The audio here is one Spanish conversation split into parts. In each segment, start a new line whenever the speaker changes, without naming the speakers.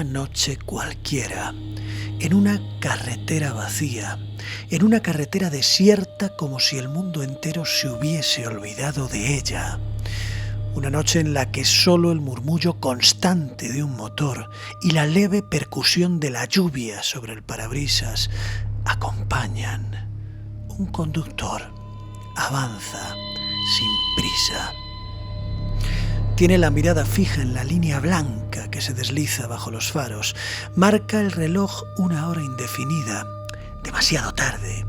noche cualquiera, en una carretera vacía, en una carretera desierta como si el mundo entero se hubiese olvidado de ella. Una noche en la que solo el murmullo constante de un motor y la leve percusión de la lluvia sobre el parabrisas acompañan. Un conductor avanza sin prisa. Tiene la mirada fija en la línea blanca que se desliza bajo los faros. Marca el reloj una hora indefinida, demasiado tarde,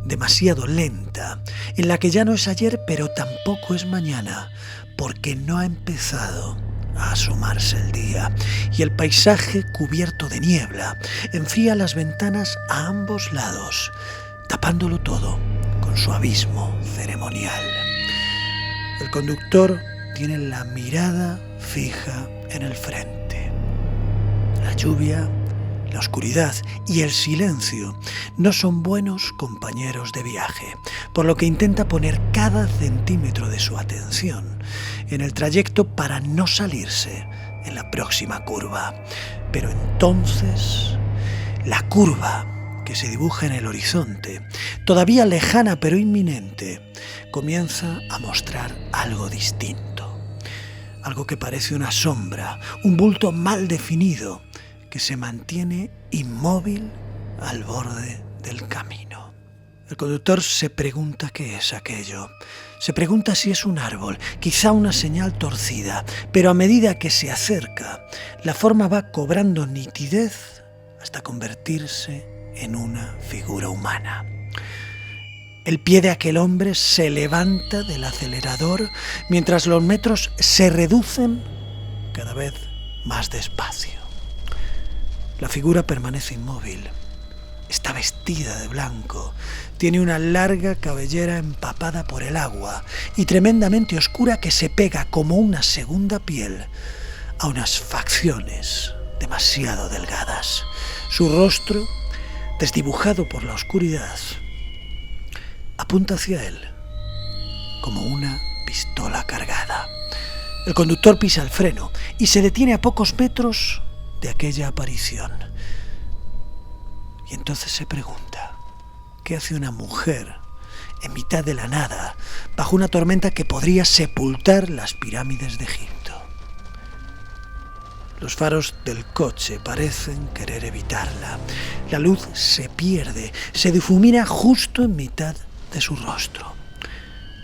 demasiado lenta, en la que ya no es ayer pero tampoco es mañana, porque no ha empezado a asomarse el día y el paisaje cubierto de niebla enfría las ventanas a ambos lados, tapándolo todo con su abismo ceremonial. El conductor tiene la mirada fija en el frente. La lluvia, la oscuridad y el silencio no son buenos compañeros de viaje, por lo que intenta poner cada centímetro de su atención en el trayecto para no salirse en la próxima curva. Pero entonces, la curva que se dibuja en el horizonte, todavía lejana pero inminente, comienza a mostrar algo distinto. Algo que parece una sombra, un bulto mal definido, que se mantiene inmóvil al borde del camino. El conductor se pregunta qué es aquello. Se pregunta si es un árbol, quizá una señal torcida, pero a medida que se acerca, la forma va cobrando nitidez hasta convertirse en una figura humana. El pie de aquel hombre se levanta del acelerador mientras los metros se reducen cada vez más despacio. La figura permanece inmóvil. Está vestida de blanco. Tiene una larga cabellera empapada por el agua y tremendamente oscura que se pega como una segunda piel a unas facciones demasiado delgadas. Su rostro, desdibujado por la oscuridad, apunta hacia él como una pistola cargada. El conductor pisa el freno y se detiene a pocos metros de aquella aparición. Y entonces se pregunta, ¿qué hace una mujer en mitad de la nada, bajo una tormenta que podría sepultar las pirámides de Egipto? Los faros del coche parecen querer evitarla. La luz se pierde, se difumina justo en mitad de su rostro.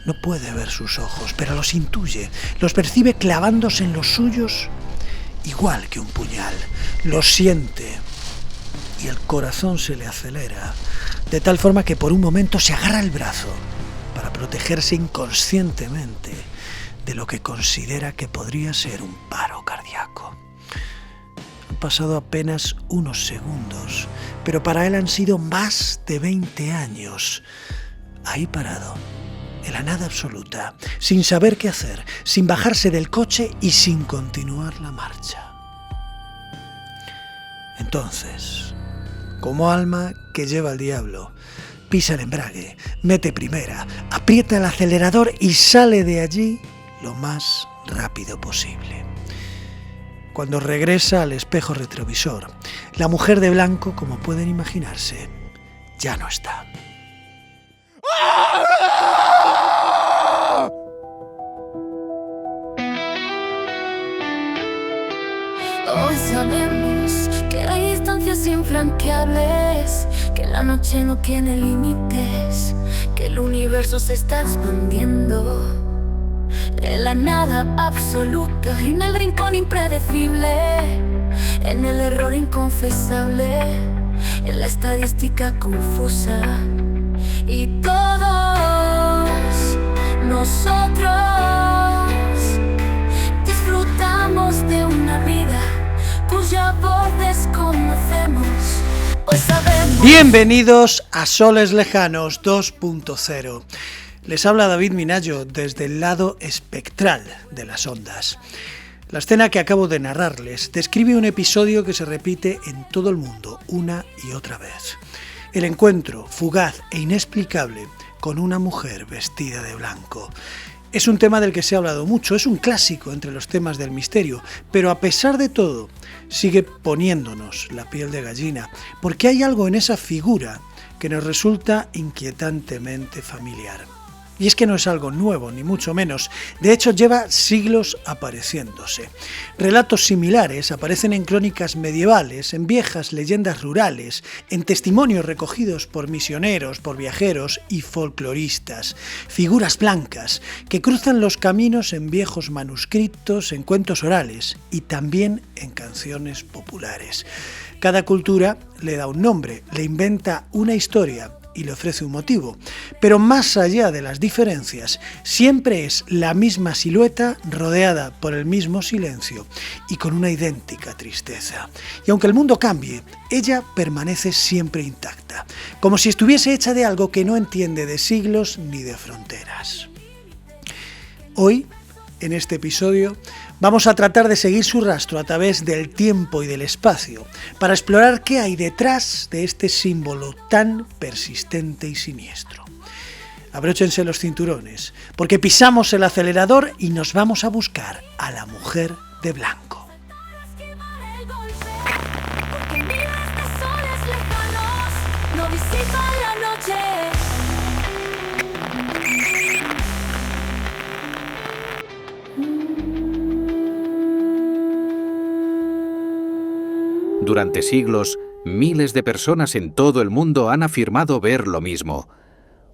No puede ver sus ojos, pero los intuye, los percibe clavándose en los suyos igual que un puñal. Los siente y el corazón se le acelera, de tal forma que por un momento se agarra el brazo para protegerse inconscientemente de lo que considera que podría ser un paro cardíaco. Han pasado apenas unos segundos, pero para él han sido más de 20 años. Ahí parado, en la nada absoluta, sin saber qué hacer, sin bajarse del coche y sin continuar la marcha. Entonces, como alma que lleva al diablo, pisa el embrague, mete primera, aprieta el acelerador y sale de allí lo más rápido posible. Cuando regresa al espejo retrovisor, la mujer de blanco, como pueden imaginarse, ya no está.
Hoy sabemos que hay distancias infranqueables, que la noche no tiene límites, que el universo se está expandiendo en la nada absoluta, en el rincón impredecible, en el error inconfesable, en la estadística confusa. Y todos nosotros disfrutamos de una vida cuya voz desconocemos. Pues sabemos.
Bienvenidos a Soles Lejanos 2.0. Les habla David Minayo desde el lado espectral de las ondas. La escena que acabo de narrarles describe un episodio que se repite en todo el mundo una y otra vez. El encuentro fugaz e inexplicable con una mujer vestida de blanco. Es un tema del que se ha hablado mucho, es un clásico entre los temas del misterio, pero a pesar de todo sigue poniéndonos la piel de gallina, porque hay algo en esa figura que nos resulta inquietantemente familiar. Y es que no es algo nuevo, ni mucho menos. De hecho, lleva siglos apareciéndose. Relatos similares aparecen en crónicas medievales, en viejas leyendas rurales, en testimonios recogidos por misioneros, por viajeros y folcloristas. Figuras blancas que cruzan los caminos en viejos manuscritos, en cuentos orales y también en canciones populares. Cada cultura le da un nombre, le inventa una historia y le ofrece un motivo, pero más allá de las diferencias, siempre es la misma silueta rodeada por el mismo silencio y con una idéntica tristeza. Y aunque el mundo cambie, ella permanece siempre intacta, como si estuviese hecha de algo que no entiende de siglos ni de fronteras. Hoy, en este episodio, vamos a tratar de seguir su rastro a través del tiempo y del espacio, para explorar qué hay detrás de este símbolo tan persistente y siniestro. Abróchense los cinturones, porque pisamos el acelerador y nos vamos a buscar a la mujer de blanco.
Durante siglos, miles de personas en todo el mundo han afirmado ver lo mismo.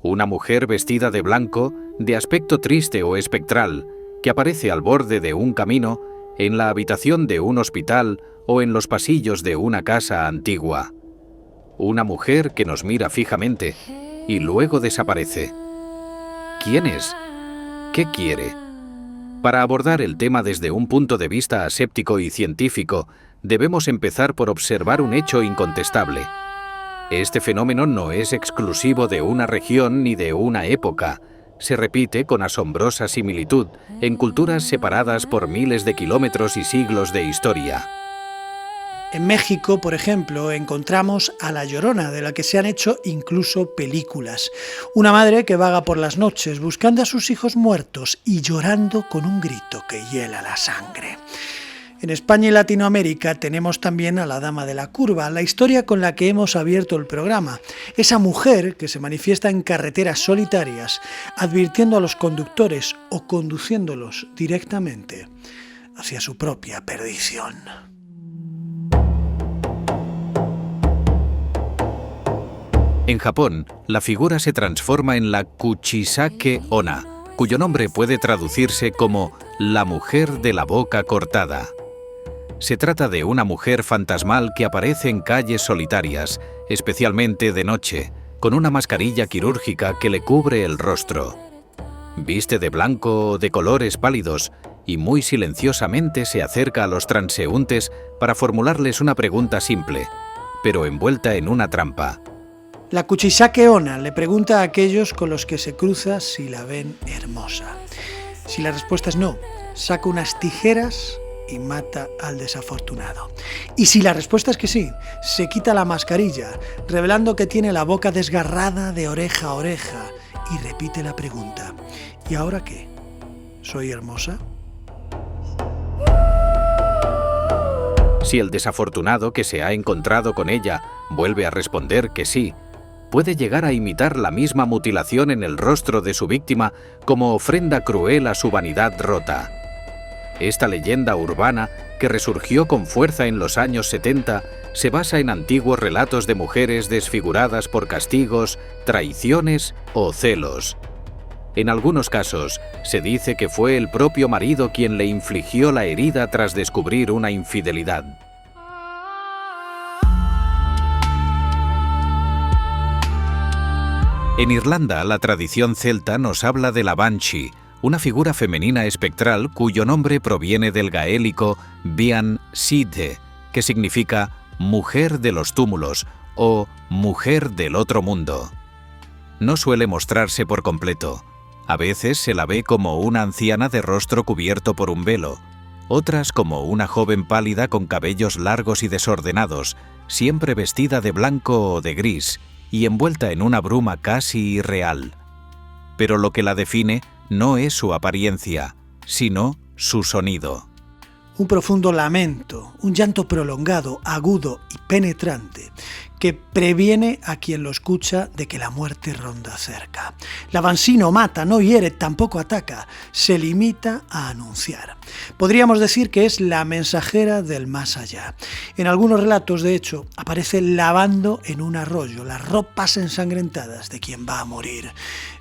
Una mujer vestida de blanco, de aspecto triste o espectral, que aparece al borde de un camino, en la habitación de un hospital o en los pasillos de una casa antigua. Una mujer que nos mira fijamente y luego desaparece. ¿Quién es? ¿Qué quiere? Para abordar el tema desde un punto de vista aséptico y científico, debemos empezar por observar un hecho incontestable. Este fenómeno no es exclusivo de una región ni de una época. Se repite con asombrosa similitud en culturas separadas por miles de kilómetros y siglos de historia.
En México, por ejemplo, encontramos a La Llorona, de la que se han hecho incluso películas. Una madre que vaga por las noches buscando a sus hijos muertos y llorando con un grito que hiela la sangre. En España y Latinoamérica tenemos también a la Dama de la Curva, la historia con la que hemos abierto el programa. Esa mujer que se manifiesta en carreteras solitarias, advirtiendo a los conductores o conduciéndolos directamente hacia su propia perdición.
En Japón, la figura se transforma en la Kuchisake Onna, cuyo nombre puede traducirse como la mujer de la boca cortada. Se trata de una mujer fantasmal que aparece en calles solitarias, especialmente de noche, con una mascarilla quirúrgica que le cubre el rostro. Viste de blanco o de colores pálidos y muy silenciosamente se acerca a los transeúntes para formularles una pregunta simple, pero envuelta en una trampa.
La Kuchisake Onna le pregunta a aquellos con los que se cruza si la ven hermosa. Si la respuesta es no, saca unas tijeras y mata al desafortunado. Y si la respuesta es que sí, se quita la mascarilla, revelando que tiene la boca desgarrada de oreja a oreja, y repite la pregunta: ¿y ahora qué? ¿Soy hermosa?
Si el desafortunado que se ha encontrado con ella vuelve a responder que sí, puede llegar a imitar la misma mutilación en el rostro de su víctima como ofrenda cruel a su vanidad rota. Esta leyenda urbana, que resurgió con fuerza en los años 70, se basa en antiguos relatos de mujeres desfiguradas por castigos, traiciones o celos. En algunos casos, se dice que fue el propio marido quien le infligió la herida tras descubrir una infidelidad. En Irlanda, la tradición celta nos habla de la Banshee, una figura femenina espectral cuyo nombre proviene del gaélico Bian Side, que significa mujer de los túmulos o mujer del otro mundo. No suele mostrarse por completo. A veces se la ve como una anciana de rostro cubierto por un velo, otras como una joven pálida con cabellos largos y desordenados, siempre vestida de blanco o de gris y envuelta en una bruma casi irreal. Pero lo que la define no es su apariencia, sino su sonido.
Un profundo lamento, un llanto prolongado, agudo y penetrante, que previene a quien lo escucha de que la muerte ronda cerca. La Banshee no mata, no hiere, tampoco ataca, se limita a anunciar. Podríamos decir que es la mensajera del más allá. En algunos relatos, de hecho, aparece lavando en un arroyo las ropas ensangrentadas de quien va a morir.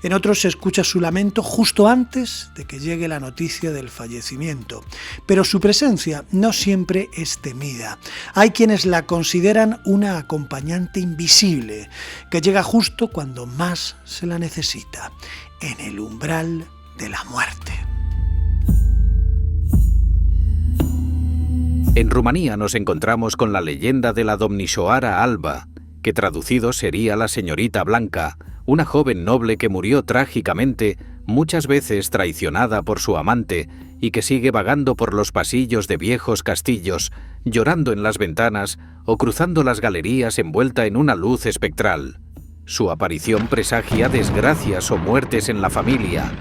En otros se escucha su lamento justo antes de que llegue la noticia del fallecimiento. Pero su presencia no siempre es temida. Hay quienes la consideran una acompañante invisible que llega justo cuando más se la necesita, en el umbral de la muerte.
En Rumanía nos encontramos con la leyenda de la Domnișoara Alba, que traducido sería la señorita blanca, una joven noble que murió trágicamente, muchas veces traicionada por su amante y que sigue vagando por los pasillos de viejos castillos, llorando en las ventanas o cruzando las galerías envuelta en una luz espectral. Su aparición presagia desgracias o muertes en la familia.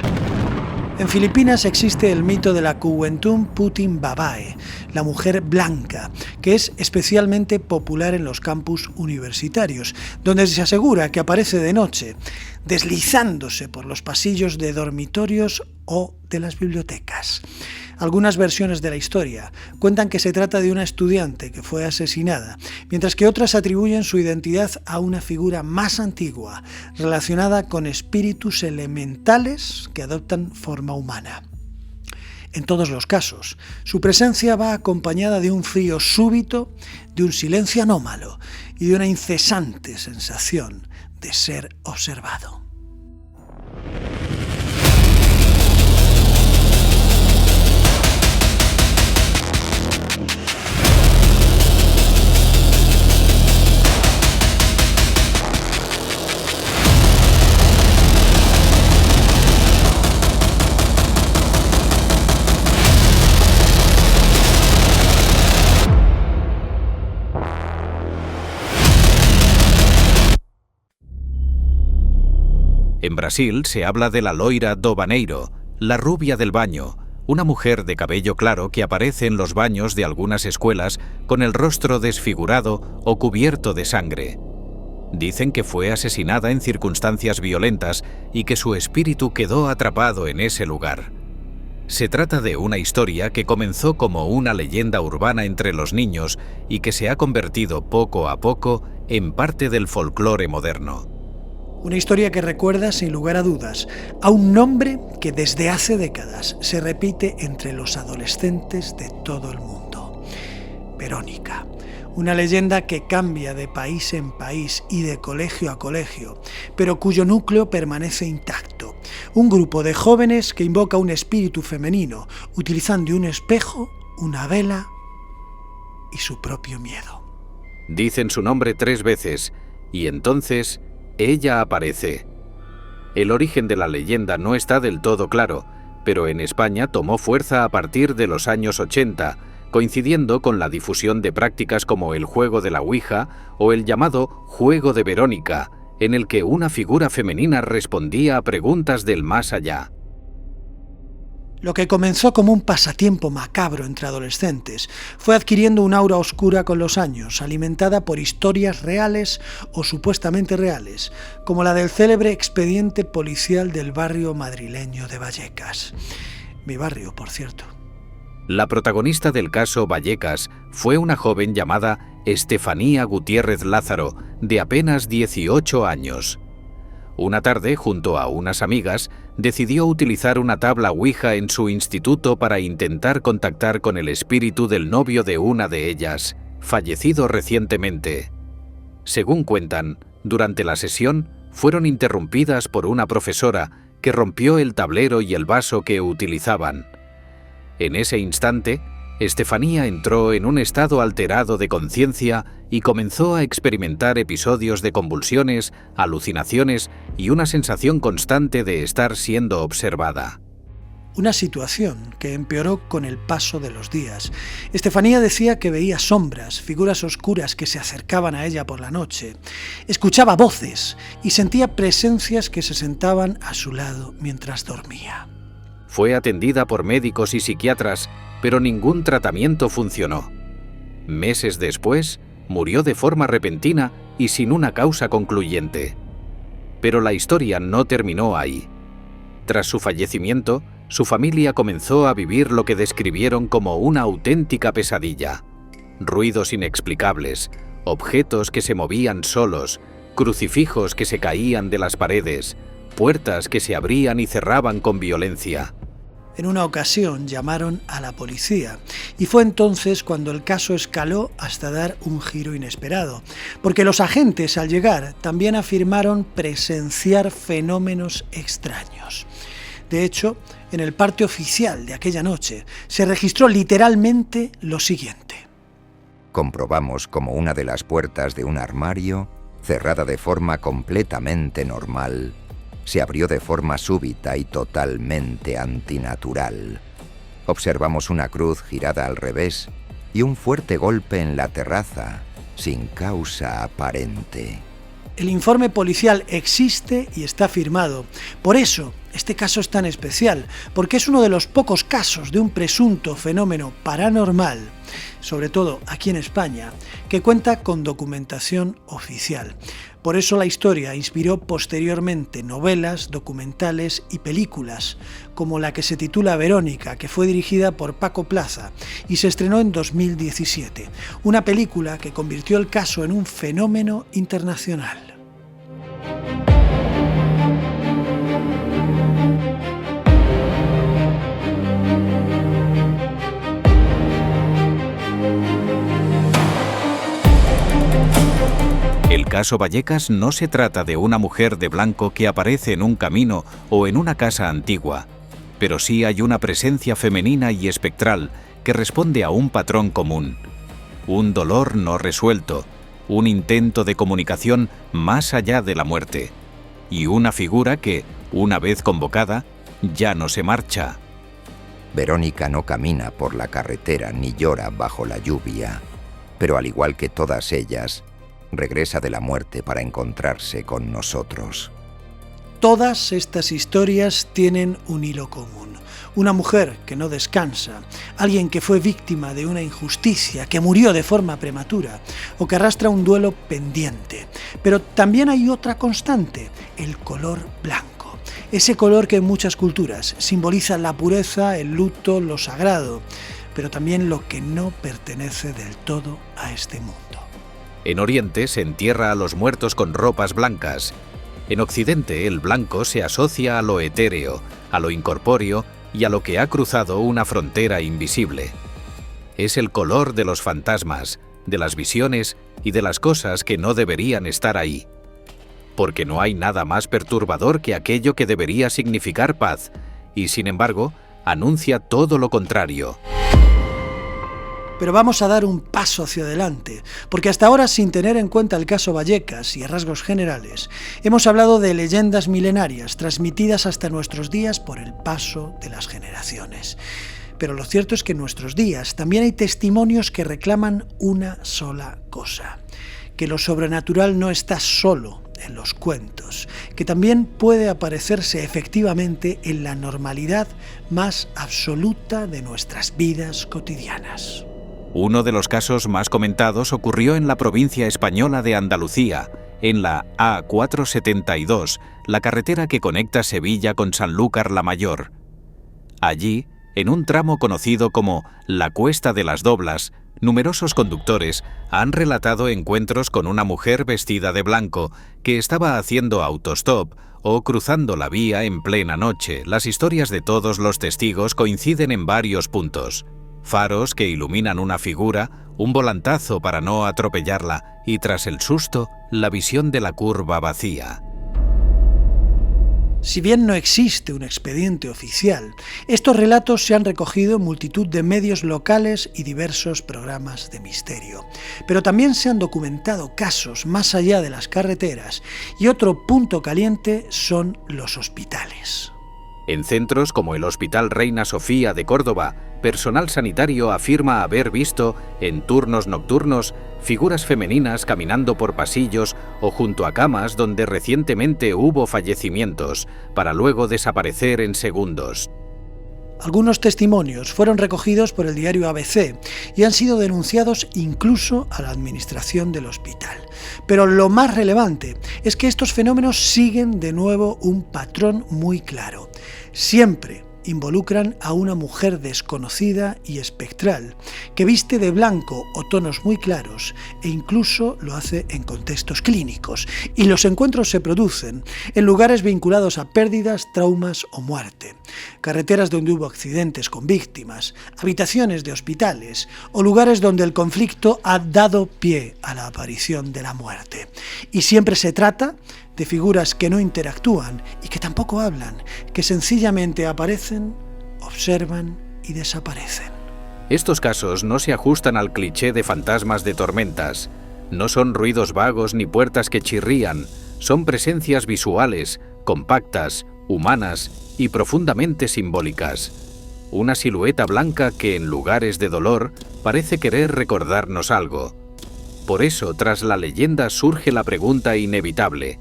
En Filipinas existe el mito de la Kuwentun Puting Babae, la mujer blanca, que es especialmente popular en los campus universitarios, donde se asegura que aparece de noche, deslizándose por los pasillos de dormitorios o de las bibliotecas. Algunas versiones de la historia cuentan que se trata de una estudiante que fue asesinada, mientras que otras atribuyen su identidad a una figura más antigua, relacionada con espíritus elementales que adoptan forma humana. En todos los casos, su presencia va acompañada de un frío súbito, de un silencio anómalo y de una incesante sensación de ser observado.
En Brasil se habla de la loira do baneiro, la rubia del baño, una mujer de cabello claro que aparece en los baños de algunas escuelas con el rostro desfigurado o cubierto de sangre. Dicen que fue asesinada en circunstancias violentas y que su espíritu quedó atrapado en ese lugar. Se trata de una historia que comenzó como una leyenda urbana entre los niños y que se ha convertido poco a poco en parte del folclore moderno.
Una historia que recuerda, sin lugar a dudas, a un nombre que desde hace décadas se repite entre los adolescentes de todo el mundo. Verónica, una leyenda que cambia de país en país y de colegio a colegio, pero cuyo núcleo permanece intacto. Un grupo de jóvenes que invoca un espíritu femenino, utilizando un espejo, una vela y su propio miedo.
Dicen su nombre 3 veces, y entonces ella aparece. El origen de la leyenda no está del todo claro, pero en España tomó fuerza a partir de los años 80, coincidiendo con la difusión de prácticas como el juego de la Ouija o el llamado Juego de Verónica, en el que una figura femenina respondía a preguntas del más allá.
Lo que comenzó como un pasatiempo macabro entre adolescentes fue adquiriendo un aura oscura con los años, alimentada por historias reales o supuestamente reales, como la del célebre expediente policial del barrio madrileño de Vallecas. Mi barrio, por cierto.
La protagonista del caso Vallecas fue una joven llamada Estefanía Gutiérrez Lázaro, de apenas 18 años. Una tarde, junto a unas amigas, decidió utilizar una tabla Ouija en su instituto para intentar contactar con el espíritu del novio de una de ellas, fallecido recientemente. Según cuentan, durante la sesión fueron interrumpidas por una profesora que rompió el tablero y el vaso que utilizaban. En ese instante, Estefanía entró en un estado alterado de conciencia y comenzó a experimentar episodios de convulsiones, alucinaciones y una sensación constante de estar siendo observada.
Una situación que empeoró con el paso de los días. Estefanía decía que veía sombras, figuras oscuras que se acercaban a ella por la noche. Escuchaba voces y sentía presencias que se sentaban a su lado mientras dormía.
Fue atendida por médicos y psiquiatras, pero ningún tratamiento funcionó. Meses después, murió de forma repentina y sin una causa concluyente. Pero la historia no terminó ahí. Tras su fallecimiento, su familia comenzó a vivir lo que describieron como una auténtica pesadilla. Ruidos inexplicables, objetos que se movían solos, crucifijos que se caían de las paredes, puertas que se abrían y cerraban con violencia.
En una ocasión llamaron a la policía y fue entonces cuando el caso escaló hasta dar un giro inesperado, porque los agentes al llegar también afirmaron presenciar fenómenos extraños. De hecho, en el parte oficial de aquella noche se registró literalmente lo siguiente.
Comprobamos como una de las puertas de un armario, cerrada de forma completamente normal, se abrió de forma súbita y totalmente antinatural. Observamos una cruz girada al revés y un fuerte golpe en la terraza, sin causa aparente.
El informe policial existe y está firmado. Por eso, este caso es tan especial, porque es uno de los pocos casos de un presunto fenómeno paranormal, sobre todo aquí en España, que cuenta con documentación oficial. Por eso la historia inspiró posteriormente novelas, documentales y películas, como la que se titula Verónica, que fue dirigida por Paco Plaza y se estrenó en 2017, una película que convirtió el caso en un fenómeno internacional.
El caso Vallecas no se trata de una mujer de blanco que aparece en un camino o en una casa antigua, pero sí hay una presencia femenina y espectral que responde a un patrón común, un dolor no resuelto, un intento de comunicación más allá de la muerte, y una figura que, una vez convocada, ya no se marcha.
Verónica no camina por la carretera ni llora bajo la lluvia, pero al igual que todas ellas, regresa de la muerte para encontrarse con nosotros.
Todas estas historias tienen un hilo común. Una mujer que no descansa, alguien que fue víctima de una injusticia, que murió de forma prematura o que arrastra un duelo pendiente. Pero también hay otra constante, el color blanco. Ese color que en muchas culturas simboliza la pureza, el luto, lo sagrado, pero también lo que no pertenece del todo a este mundo.
En Oriente se entierra a los muertos con ropas blancas. En Occidente el blanco se asocia a lo etéreo, a lo incorpóreo y a lo que ha cruzado una frontera invisible. Es el color de los fantasmas, de las visiones y de las cosas que no deberían estar ahí. Porque no hay nada más perturbador que aquello que debería significar paz, y sin embargo, anuncia todo lo contrario.
Pero vamos a dar un paso hacia adelante, porque hasta ahora, sin tener en cuenta el caso Vallecas y a rasgos generales, hemos hablado de leyendas milenarias transmitidas hasta nuestros días por el paso de las generaciones. Pero lo cierto es que en nuestros días también hay testimonios que reclaman una sola cosa: que lo sobrenatural no está solo en los cuentos, que también puede aparecerse efectivamente en la normalidad más absoluta de nuestras vidas cotidianas.
Uno de los casos más comentados ocurrió en la provincia española de Andalucía, en la A472, la carretera que conecta Sevilla con Sanlúcar la Mayor. Allí, en un tramo conocido como la Cuesta de las Doblas, numerosos conductores han relatado encuentros con una mujer vestida de blanco que estaba haciendo autostop o cruzando la vía en plena noche. Las historias de todos los testigos coinciden en varios puntos: faros que iluminan una figura, un volantazo para no atropellarla y, tras el susto, la visión de la curva vacía.
Si bien no existe un expediente oficial, estos relatos se han recogido en multitud de medios locales y diversos programas de misterio. Pero también se han documentado casos más allá de las carreteras, y otro punto caliente son los hospitales.
En centros como el Hospital Reina Sofía de Córdoba, personal sanitario afirma haber visto, en turnos nocturnos, figuras femeninas caminando por pasillos o junto a camas donde recientemente hubo fallecimientos, para luego desaparecer en segundos.
Algunos testimonios fueron recogidos por el diario ABC y han sido denunciados incluso a la administración del hospital. Pero lo más relevante es que estos fenómenos siguen de nuevo un patrón muy claro. Siempre involucran a una mujer desconocida y espectral, que viste de blanco o tonos muy claros e incluso lo hace en contextos clínicos. Y los encuentros se producen en lugares vinculados a pérdidas, traumas o muerte, carreteras donde hubo accidentes con víctimas, habitaciones de hospitales o lugares donde el conflicto ha dado pie a la aparición de la muerte. Y siempre se trata de figuras que no interactúan y que tampoco hablan, que sencillamente aparecen, observan y desaparecen.
Estos casos no se ajustan al cliché de fantasmas de tormentas. No son ruidos vagos ni puertas que chirrían, son presencias visuales, compactas, humanas y profundamente simbólicas. Una silueta blanca que en lugares de dolor parece querer recordarnos algo. Por eso, tras la leyenda surge la pregunta inevitable: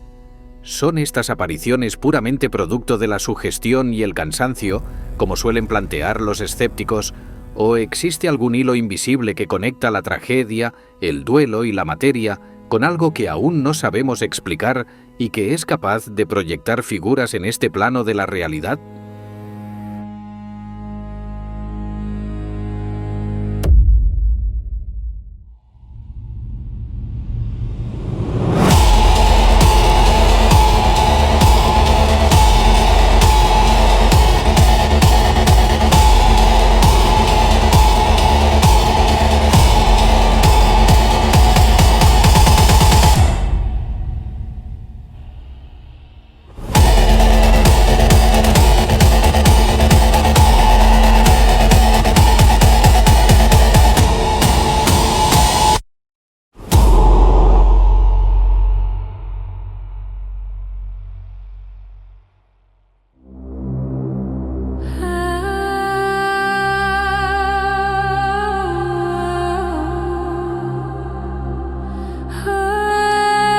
¿son estas apariciones puramente producto de la sugestión y el cansancio, como suelen plantear los escépticos, o existe algún hilo invisible que conecta la tragedia, el duelo y la materia con algo que aún no sabemos explicar y que es capaz de proyectar figuras en este plano de la realidad?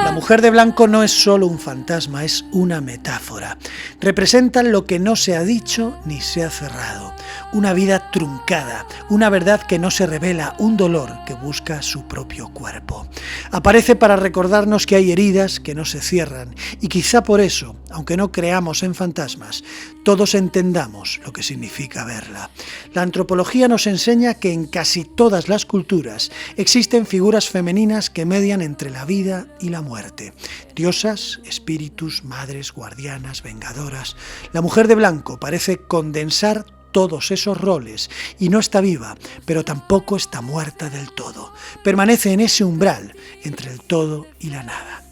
La mujer de blanco no es solo un fantasma, es una metáfora. Representan lo que no se ha dicho ni se ha cerrado. Una vida truncada, una verdad que no se revela, un dolor que busca su propio cuerpo. Aparece para recordarnos que hay heridas que no se cierran y quizá por eso, aunque no creamos en fantasmas, todos entendamos lo que significa verla. La antropología nos enseña que en casi todas las culturas existen figuras femeninas que median entre la vida y la muerte. Diosas, espíritus, madres, guardianas, vengadoras. La mujer de blanco parece condensar todos esos roles y no está viva, pero tampoco está muerta del todo. Permanece en ese umbral entre el todo y la nada.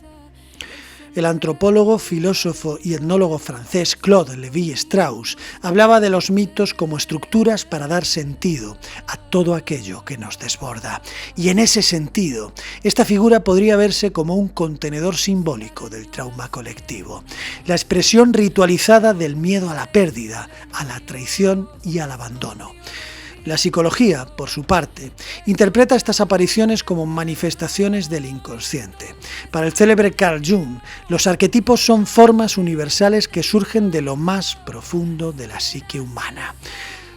El antropólogo, filósofo y etnólogo francés Claude Lévi-Strauss hablaba de los mitos como estructuras para dar sentido a todo aquello que nos desborda. Y en ese sentido, esta figura podría verse como un contenedor simbólico del trauma colectivo, la expresión ritualizada del miedo a la pérdida, a la traición y al abandono. La psicología, por su parte, interpreta estas apariciones como manifestaciones del inconsciente. Para el célebre Carl Jung, los arquetipos son formas universales que surgen de lo más profundo de la psique humana.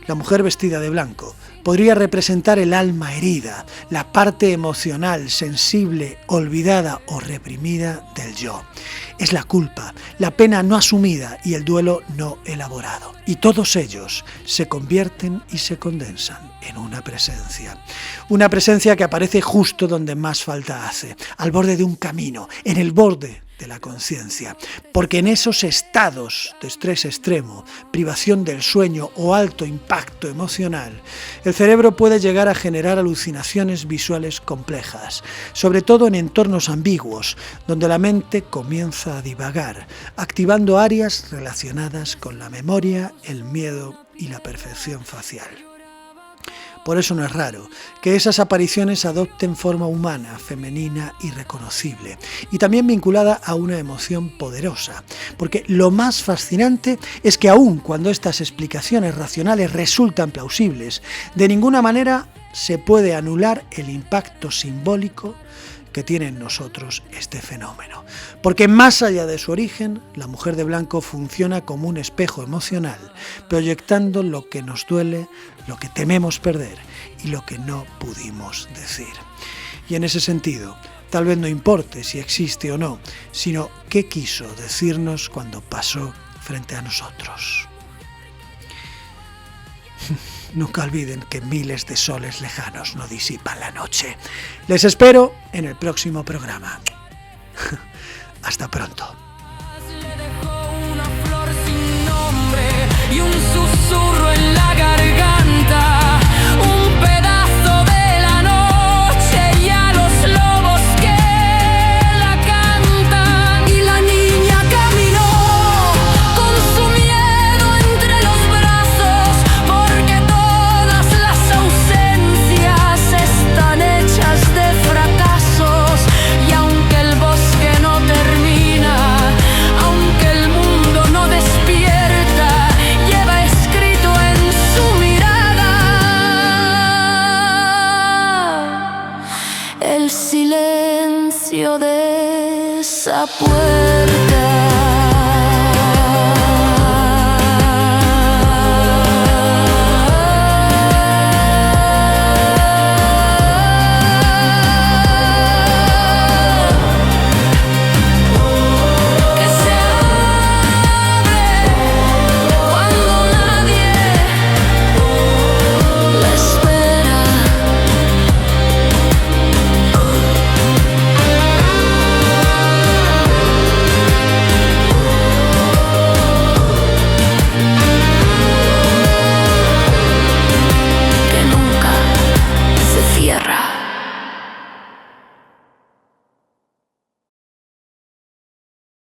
La mujer vestida de blanco podría representar el alma herida, la parte emocional, sensible, olvidada o reprimida del yo. Es la culpa, la pena no asumida y el duelo no elaborado. Y todos ellos se convierten y se condensan en una presencia. Una presencia que aparece justo donde más falta hace, al borde de un camino, en el borde de la conciencia, porque en esos estados de estrés extremo, privación del sueño o alto impacto emocional, el cerebro puede llegar a generar alucinaciones visuales complejas, sobre todo en entornos ambiguos, donde la mente comienza a divagar, activando áreas relacionadas con la memoria, el miedo y la percepción facial. Por eso no es raro que esas apariciones adopten forma humana, femenina y reconocible, y también vinculada a una emoción poderosa, porque lo más fascinante es que aun cuando estas explicaciones racionales resultan plausibles, de ninguna manera se puede anular el impacto simbólico que tiene en nosotros este fenómeno. Porque más allá de su origen, la mujer de blanco funciona como un espejo emocional, proyectando lo que nos duele, lo que tememos perder y lo que no pudimos decir. Y en ese sentido, tal vez no importe si existe o no, sino qué quiso decirnos cuando pasó frente a nosotros. Nunca olviden que miles de soles lejanos no disipan la noche. Les espero en el próximo programa. Hasta pronto.
Le dejó una flor sin nombre y un susurro en la garganta, un pedazo de la noche y a los lobos que la cantan. Y la niña caminó con su miedo entre los brazos, porque todas las ausencias están hechas de fracasos. Y aunque el bosque no termina, aunque el mundo no despierta, lleva escrito en su mirada el silencio de esa puerta.